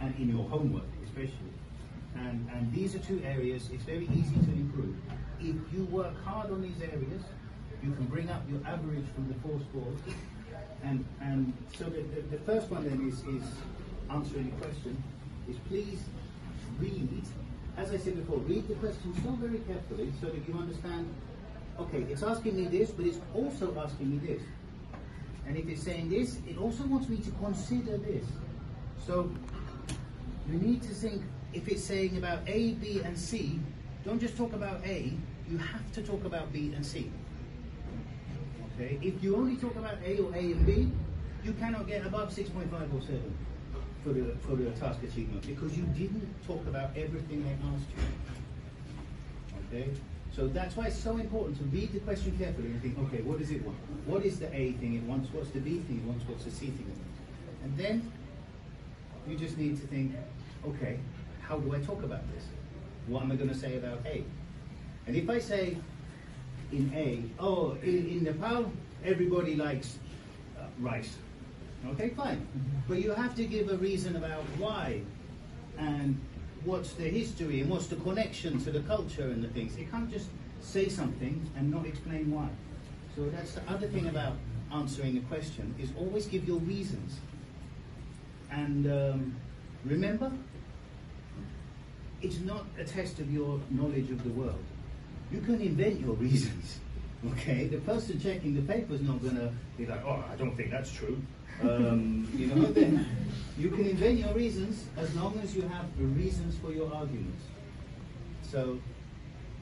and in your homework especially. And these are two areas it's very easy to improve. If you work hard on these areas, you can bring up your average from the 4 scores. And so the first one then is answering the question, is please read, as I said before, read the question so very carefully so that you understand, okay, it's asking me this, but it's also asking me this. And if it's saying this, it also wants me to consider this. So you need to think, if it's saying about A, B, and C, don't just talk about A, you have to talk about B and C. Okay? If you only talk about A or A and B, you cannot get above 6.5 or 7 for the task achievement because you didn't talk about everything they asked you. Okay? So that's why it's so important to read the question carefully and think, okay, what does it want? What is the A thing it wants? What's the B thing it wants? What's the C thing it wants? And then you just need to think, okay, how do I talk about this? What am I going to say about A? And if I say in A, oh, in Nepal, everybody likes rice. Okay, fine. But you have to give a reason about why and what's the history and what's the connection to the culture and the things. You can't just say something and not explain why. So that's the other thing about answering a question, is always give your reasons. And remember, it's not a test of your knowledge of the world. You can invent your reasons, okay? The person checking the paper is not going to be like, oh, I don't think that's true. You know, then you can invent your reasons as long as you have the reasons for your arguments. So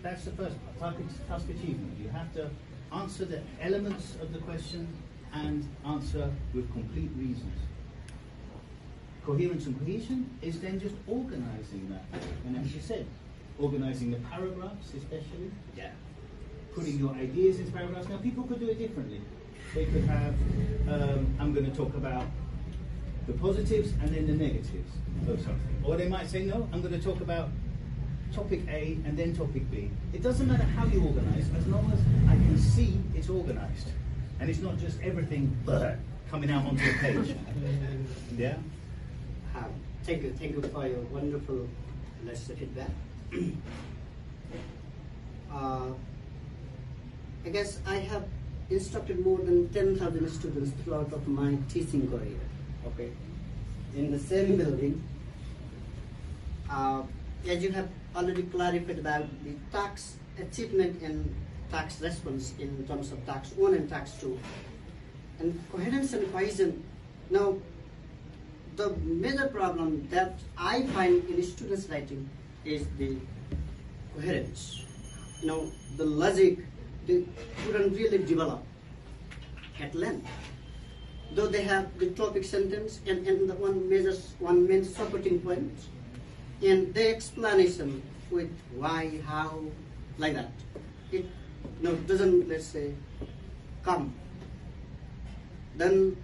that's the first part, task achievement. You have to answer the elements of the question and answer with complete reasons. Coherence and cohesion is then just organizing that. And as you said, organizing the paragraphs especially. Yeah. Putting your ideas into paragraphs. Now people could do it differently. They could have, I'm going to talk about the positives and then the negatives of something. Or they might say, no, I'm going to talk about topic A and then topic B. It doesn't matter how you organize, as long as I can see it's organized. And it's not just everything coming out onto a page. Yeah? Thank you for your wonderful lesson feedback. I guess I have instructed more than 10,000 students throughout of my teaching career. Okay, in the same building. As you have already clarified about the tax achievement and tax response in terms of tax 1 and tax 2, and coherence and cohesion. Now, the major problem that I find in students' writing is the coherence. You know, the logic they couldn't really develop at length. Though they have the topic sentence and the one main supporting point, and the explanation with why, how, like that. It doesn't, let's say, come. Then